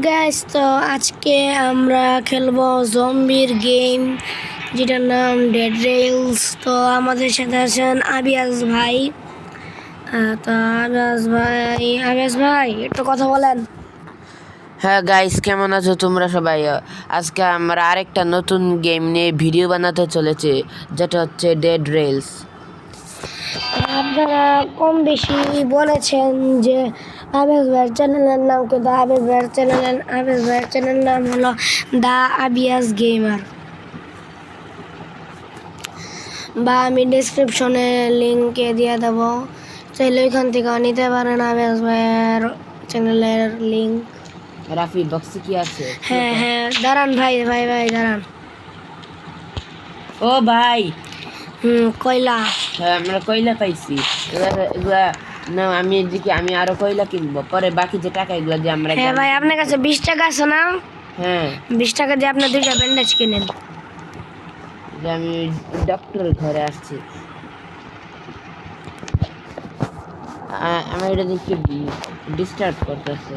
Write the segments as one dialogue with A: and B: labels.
A: Guys, তো আজকে আমরা খেলবো জম্বির গেম, যেটার নাম ডেড রেলস। তো আমাদের সাথে আছেন আবিয়াস ভাই। তো আবিয়াস ভাই একটু কথা বলেন।
B: হ্যাঁ গাইস, কেমন আছো তোমরা সবাই? আজকে আমরা আরেকটা নতুন গেম নিয়ে ভিডিও বানাতে চলেছে, যেটা হচ্ছে ডেড রেলস।
A: আপনারা কম বেশি বলেছেন যে আবিয়াস ভাইয়ের চ্যানেলের নাম, কিন্তু আবিয়াস ভাইয়ের চ্যানেলের নাম হলো দা আবিয়াস গেমার, বা আমি ডিসক্রিপশনে লিঙ্কে দিয়ে দেবো, চাইলে ওইখান থেকে নিতে পারেন আবিয়াস ভাইয়ের চ্যানেলের লিঙ্ক।
B: রাফি বক্সে কি আছে?
A: হ্যাঁ হ্যাঁ, দাঁড়ান ভাই ভাই ভাই দাঁড়ান।
B: ও ভাই,
A: কয়লা।
B: হ্যাঁ আমরা কয়লা পাইছি। এগুলা না, আমি আরো কয়লা কিনবো, পরে বাকি যে টাকা এগুলা দিয়ে আমরা
A: হ্যাঁ ভাই, আপনার কাছে 20 টাকা আছে না?
B: হ্যাঁ,
A: 20 টাকা দিয়ে আপনি 2টা ব্যান্ডেজ কিনেন।
B: যে আমি ডক্টরের ঘরে আসছি। আমার এটা দেখতে ডিস্টার্ব করতেছে।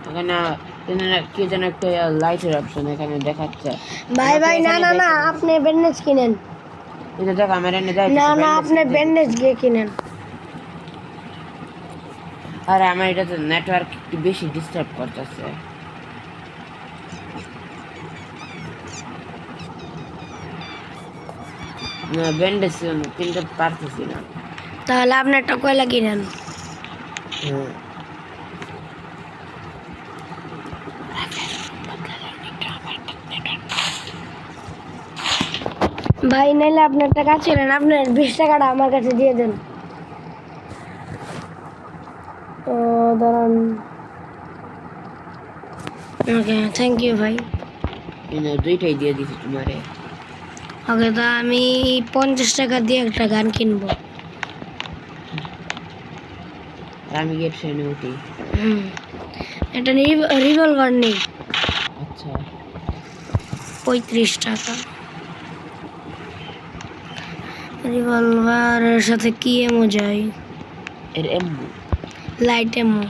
B: এখানে কি যেন একটা লাইটের অপশন এখানে দেখাচ্ছে।
A: ভাই ভাই, না না না, আপনি ব্যান্ডেজ কিনেন।
B: এটা দেখ আমার এনে দেয়।
A: না না, আপনি ব্যান্ডেজ গিয়ে কিনেন।
B: আর আমার এটা তো নেটওয়ার্ক একটু বেশি ডিস্টার্ব করতেছে। না ব্যান্ডেজ কিনতে পারতেছি না।
A: তাহলে আপনি একটা কয়লা কিনেন। ভাই নাইলে আপনি একটা কাজ করেন, আপনার 20 টাকাটা আমার কাছে দিয়ে দেন। দাঁড়ান। ওকে, থ্যাংক ইউ ভাই।
B: দুইটাই দিয়ে দিছি তোমারে।
A: ওকে, তা আমি 50 টাকা দিয়ে একটা গান কিনবো।
B: আর আমি গিয়ে ট্রেনে উঠি।
A: একটা রিভলভার নেই।
B: আচ্ছা,
A: 35 টাকা। রিভলভারের সাথে কি এমো যায়?
B: এর এমবু
A: লাইট এমো।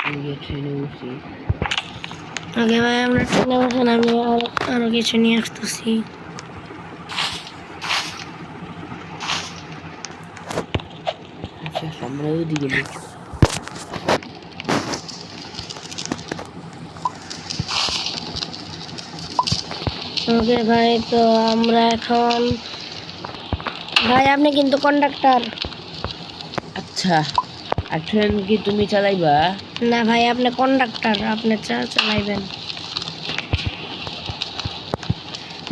B: আমি গিয়ে ট্রেনে উঠি।
A: ওকে ভাই, আমরা ট্রেনে বসেন, আমি আরো কিছু নিয়ে আসতেছি।
B: আচ্ছা, আমরা ওইদিকে দেখি।
A: ওকে ভাই, তো আমরা এখন, ভাই আপনি কিন্তু কন্ডাক্টর।
B: আচ্ছা, আর ট্রেন কি তুমি চালাইবা?
A: না ভাই, আপনি কন্ডাক্টর, আপনি চালাইবেন।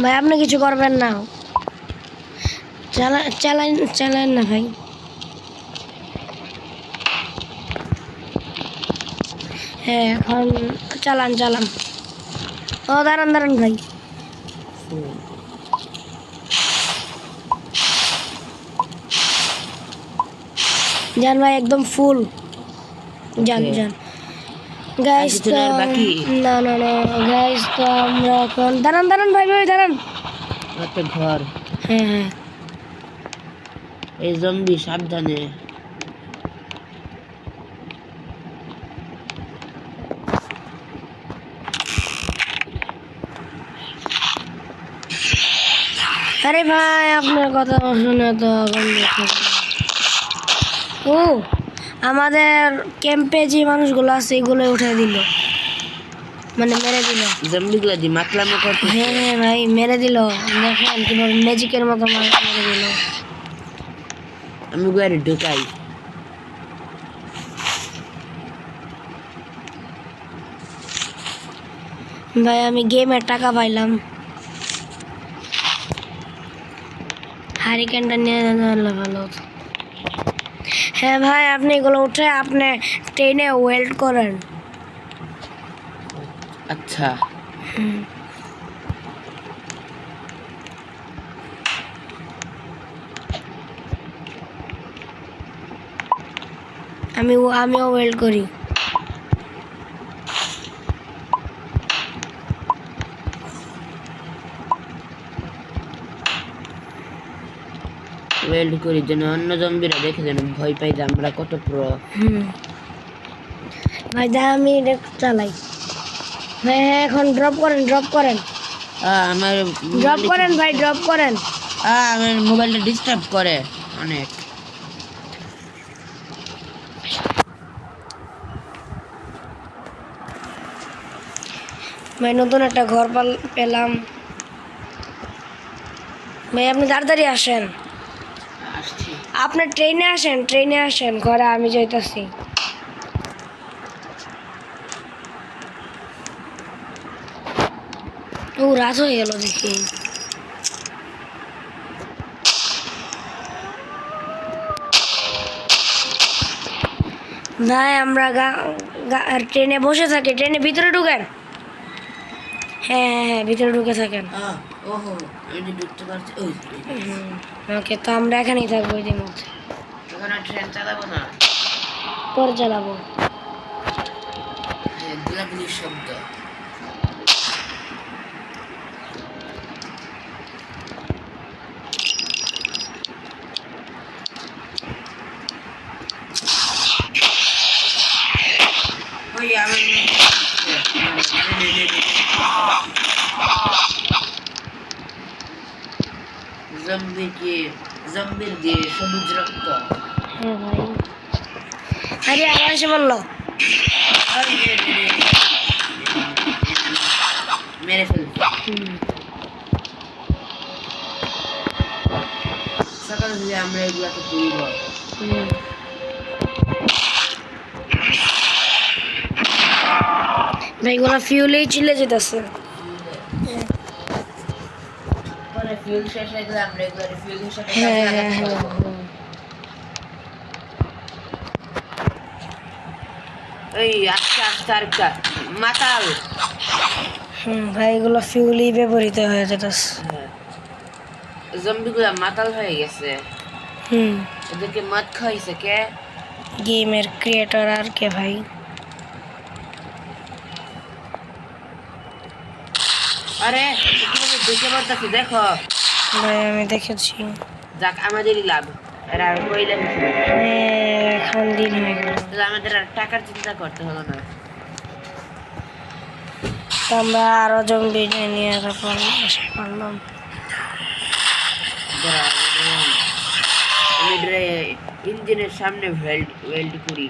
A: ভাই আপনি কিছু করবেন না, চালান না ভাই। হ্যাঁ, এখন চালান। ও দাঁড়ান ভাই। যান ভাই, একদম ফুল। যান গাইস, তো না না না গাইস, তো আমরা এখন দাঁড়ান ভাই দাঁড়ান।
B: একটা ঘর।
A: হ্যাঁ,
B: এই জম্বি সাবধানে।
A: আরে ভাই, আপনার কথা শুনে তো ও আমাদের ক্যাম্পে যে মানুষগুলো আছে এগুলো উঠে দিল, মানে মেরে দিল।
B: জম্বিগুলো দি মাতলামো করতে।
A: হ্যাঁ ভাই, মেরে দিল। দেখেন কিভাবে ম্যাজিকের মতো মেরে দিল।
B: আমি ঘরে ঢুকাই।
A: ভাই আমি গেমের টাকা পাইলাম। হারিকেনটা নিয়ে জানলে ভালো হতো। হ্যাঁ ভাই, আপনি এগুলো উঠে আপনি ট্রেনে ওয়েল্ড করেন।
B: আচ্ছা,
A: আমিও ওয়েল্ড করি।
B: ওয়েল্ড করি যেন অন্য জম্বিরা দেখে যেন ভয় পাই যে আমরা কত প্রো।
A: ভাই দা আমি এটা চালাই। হ্যাঁ হ্যাঁ এখন ড্রপ করেন
B: আমার
A: ড্রপ করেন ভাই ড্রপ করেন।
B: আমার মোবাইলটা ডিস্টার্ব করে অনেক।
A: ভাই নতুন একটা ঘর পেলাম। ভাই আপনি তাড়াতাড়ি আসেন,
B: আসছি।
A: আপনার ট্রেনে আসেন ঘরে আমি যাইতাছি। ও রাত হয়ে গেল দেখি। ভাই আমরা ট্রেনে বসে থাকি, ট্রেনে ভিতরে ঢুকেন। হ্যাঁ হ্যাঁ হ্যাঁ ভিতরে ঢুকে থাকেন।
B: ওহো আমি ঢুকতে পারছি। ওই
A: ওকে তো আমরা এখানেই থাকবো এদের মধ্যে,
B: ওখানে ট্রেন চালাবো না,
A: পরে চালাবো।
B: গোলাগুলির শব্দ। ওই আমি জম্বির যে সবুজ রক্ত।
A: হ্যাঁ ভাই আরে আবার এসে বললো।
B: মেরে ফেলছি। সকাল হলে আমরা এগুলাকে তুলব।
A: ভাই গোলা ফিউলেই চিলে যেতেছে।
B: পরে ফিউল শেষ হয়ে গেলে আমরা এগুলো ফিউল হিসেবে
A: হ্যাঁ
B: কাজে
A: হ্যাঁ
B: লাগাতে
A: হ্যাঁ
B: পারবো। এই আস্তে আস্তে আরেকটা মাতাল।
A: ভাই এগুলো ফিউলই ব্যবহৃত হয়ে যেতেছে।
B: জম্বিগুলা মাতাল হয়ে গেছে। ওদেরকে মদ খাইছে কে?
A: গেমের ক্রিয়েটর আর কে ভাই।
B: আরে তুমি দেখে বলতেছি দেখো।
A: ভাই আমি দেখেছি।
B: যাক আমাদেরই লাভ। এরা কইলে
A: এখন দিন হয়ে গেল,
B: আমাদের আর টাকার চিন্তা করতে হলো না।
A: তো আমরা আরো জম্বি নিয়ে পারলাম।
B: ইঞ্জিনের সামনে ওয়েল্ড করি।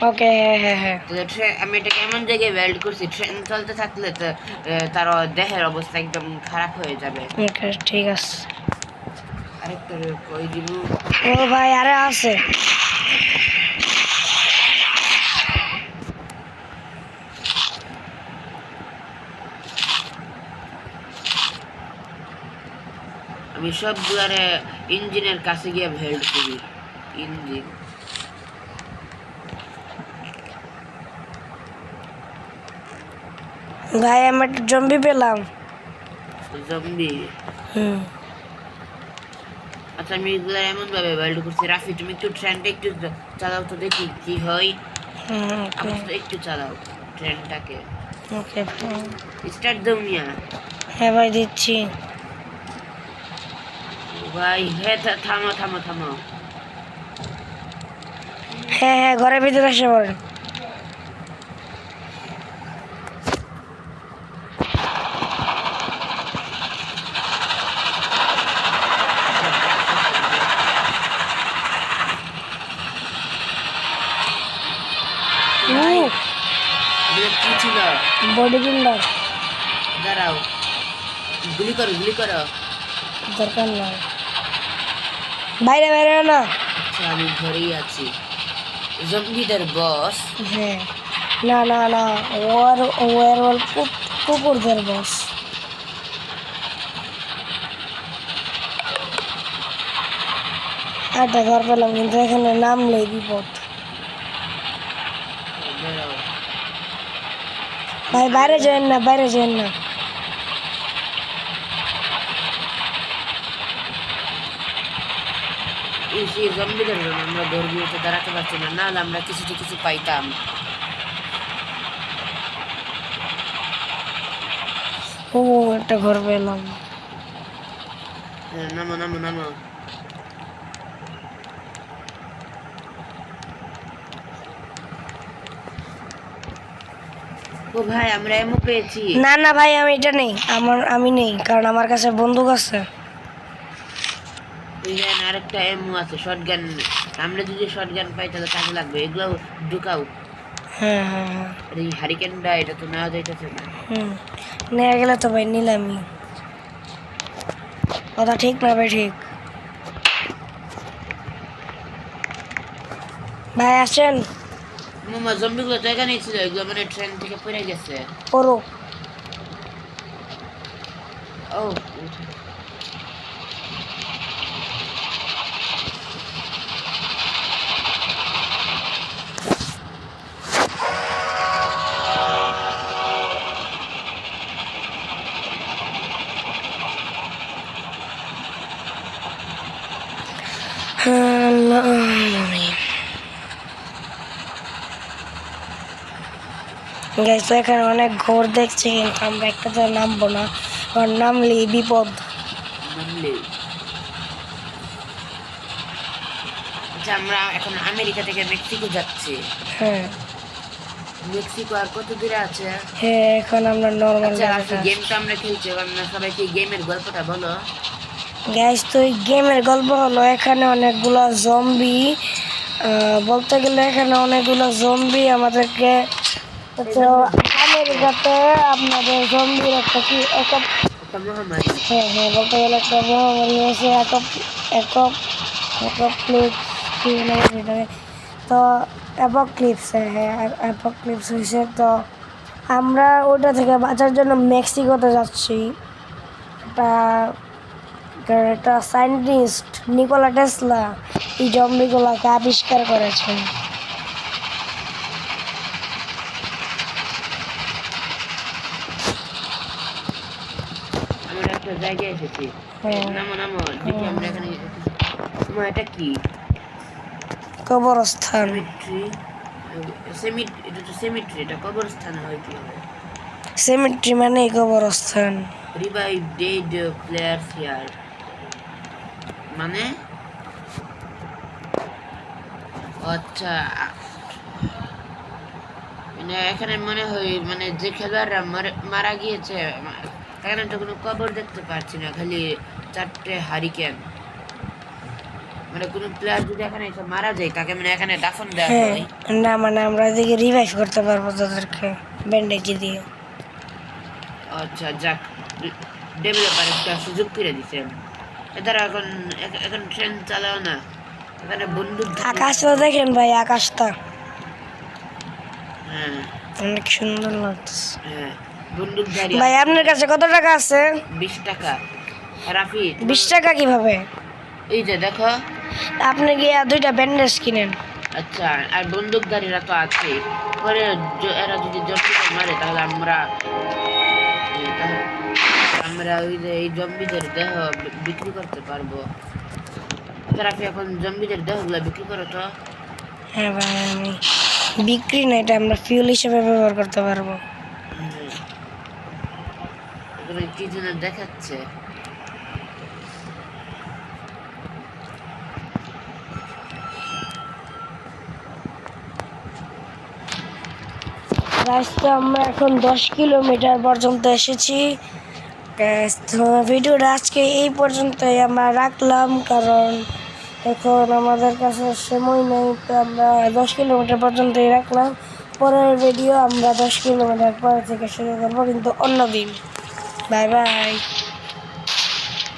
A: ওকে হ্যাঁ হ্যাঁ হ্যাঁ
B: আমি এটাকে এমন জায়গায় ওয়েল্ড করছি ট্রেন চলতে থাকলে তো তার দেহের অবস্থা একদম খারাপ হয়ে যাবে।
A: ওকে ঠিক আছে।
B: আরেকটা কই দিব।
A: ও ভাই আরে আছে।
B: আমি সব দুয়ারে ইঞ্জিনের কাছে গিয়ে ওয়েল্ড করি। ইঞ্জিন
A: ভাই আমি একটা জম্বি পেলাম।
B: জম্বি। আচ্ছা আমি এগুলো এমন ভাবে ওয়েল্ড করছি। রাফি তুমি একটু ট্রেনটা একটু চালাও তো দেখি কি হয়। আপাতত একটু চালাও ট্রেনটাকে।
A: ওকে
B: স্টার্ট দাও মিয়া।
A: হ্যাঁ ভাই দিচ্ছি।
B: ভাই হ্যাঁ থামো থামো থামো।
A: হ্যাঁ হ্যাঁ ঘরের ভিতরে এসে পড়েন।
B: কি ছিল?
A: Body builder.
B: দাঁড়াও গুলি করো গুলি করো।
A: দরকার নয়, বাইরে বাইরে না।
B: আচ্ছা আমি ঘরেই আছি। জম্বিদের বস।
A: হ্যাঁ না না না ওর কুকুরদের বস। একটা ঘর পেলাম কিন্তু এখানে নামলেই বিপদ। ভাই বাইরে যাবেন না, বাইরে যাবেন না।
B: এই জম্বিদের জন্য আমরা দৌড়গুলোতে দাঁড়াতে পারছি না, নাহলে আমরা কিছু কিছু পাইতাম।
A: ও একটা ঘর পেলাম।
B: হ্যাঁ, নামো নামো নামো। ও ভাই, আমরা এমও পেয়েছি।
A: না না ভাই, আমি এটা নেই, আমি নেই, কারণ আমার কাছে বন্দুক আছে।
B: এইখানে আরেকটা এমও আছে, শটগান। আমরা যদি শটগান পাই তাহলে কাজে লাগবে। এগুলো ঢুকাও।
A: হ্যাঁ হ্যাঁ হ্যাঁ।
B: আর এই হারিকেনটা এটা তো নেওয়া যাইতেছে না।
A: নিয়ে গেলে তো ভাই নিলামই। কথা ঠিক না ভাই? ঠিক। ভাই আসেন।
B: মামা, জম্বিগুলো তো এখানেই ছিল, এগুলো মানে ট্রেন থেকে পড়ে গেছে।
A: পড়ো।
B: ও,
A: গাইস, তো এখানে অনেক ঘর দেখছি, কিন্তু আমরা একটাতে নামবো না, কারণ নামলে বিপদ।
B: নামলে। আচ্ছা, আমরা এখন আমেরিকা থেকে মেক্সিকো যাচ্ছি।
A: হ্যাঁ
B: মেক্সিকো আর কত দূরে আছে?
A: হ্যাঁ, এখন আমরা নর্মাল
B: আচ্ছা, গেমটা আমরা খেলছি, এবার না সবাইকে গেমের গল্পটা বলো।
A: গাইস, তো এই গেমের গল্প হলো, এখানে অনেকগুলো জম্বি, বলতে গেলে এখানে অনেকগুলো জম্বি আমাদেরকে, তো আমেরিকাতে আপনাদের জম্বির একটা কি
B: একটা মহামারী।
A: হ্যাঁ হ্যাঁ, বলতে গেলে একটা মহামারী হয়েছে, তো অ্যাপোক্লিপস, হ্যাঁ অ্যাপোক্লিপস হয়েছে। তো আমরা ওটা থেকে বাঁচার জন্য মেক্সিকোতে যাচ্ছি। একটা একটা সায়েন্টিস্ট নিকোলা টেসলা এই জম্বিগুলোকে আবিষ্কার করেছেন।
B: আমরা একটা জায়গায় এসেছি।
A: হ্যাঁ।
B: নামো নামো, দেখি আমরা এখানে। তোমার এটা কি?
A: কবরস্থান।
B: এটা তো সেমিট্রি, এটা কবরস্থান হয় কি হবে?
A: সেমেট্রি মানে কবরস্থান।
B: রিভাইভ ডেড প্লেয়ার্স হিয়ার মানে? আচ্ছা, মানে এখানে মনে হয় মানে যে খেলোয়াড়রা মারা গিয়েছে, এখানে তো কোনো কবর দেখতে পাচ্ছি না, খালি 4টে হারিকেন। মানে কোনো প্লেয়ার যদি এখানে এসে মারা যায়, তাকে মানে এখানে দাফন দেওয়া
A: হ্যাঁ,
B: হয়।
A: না মানে আমরা এদিকে রিভাইভ করতে পারবো তাদেরকে ব্যান্ডেজ দিয়ে।
B: আচ্ছা, যাক, ডেভেলপার একটা সুযোগ করে দিচ্ছেন। এদের এখন এখন ট্রেন চালাও না, এখানে বন্দুক।
A: আকাশটা দেখেন ভাই, আকাশটা
B: হ্যাঁ
A: অনেক সুন্দর লাগতেছে।
B: হ্যাঁ, বন্দুকধারী।
A: ভাই আপনার কাছে কত টাকা আছে?
B: 20 টাকা। রাফি,
A: 20 টাকা কিভাবে?
B: এই যে দেখো।
A: আপনি গিয়ে 2টা ব্যান্ডেজ কিনেন।
B: আচ্ছা, আর বন্দুকধারীরা তো আছে, পরে এরা যদি জম্বিদের মারে তাহলে আমরা ওই যে এই জম্বিদের দেহ বিক্রি করতে পারবো। রাফি, এখন জম্বিদের দেহগুলো বিক্রি করো তো।
A: হ্যাঁ ভাই, আমি বিক্রি না, এটা আমরা ফিউল হিসেবে ব্যবহার করতে পারবো।
B: এখানে কি যেন দেখাচ্ছে।
A: রাস্তা আমরা এখন 10 কিলোমিটার পর্যন্ত এসেছি। তো ভিডিওটা আজকে এই পর্যন্তই আমরা রাখলাম, কারণ এখন আমাদের কাছে সময় নেই, তো আমরা 10 কিলোমিটার পর্যন্তই রাখলাম। পরের ভিডিও আমরা 10 কিলোমিটার পরে থেকে শুরু করবো, কিন্তু অন্য দিন। Bye bye.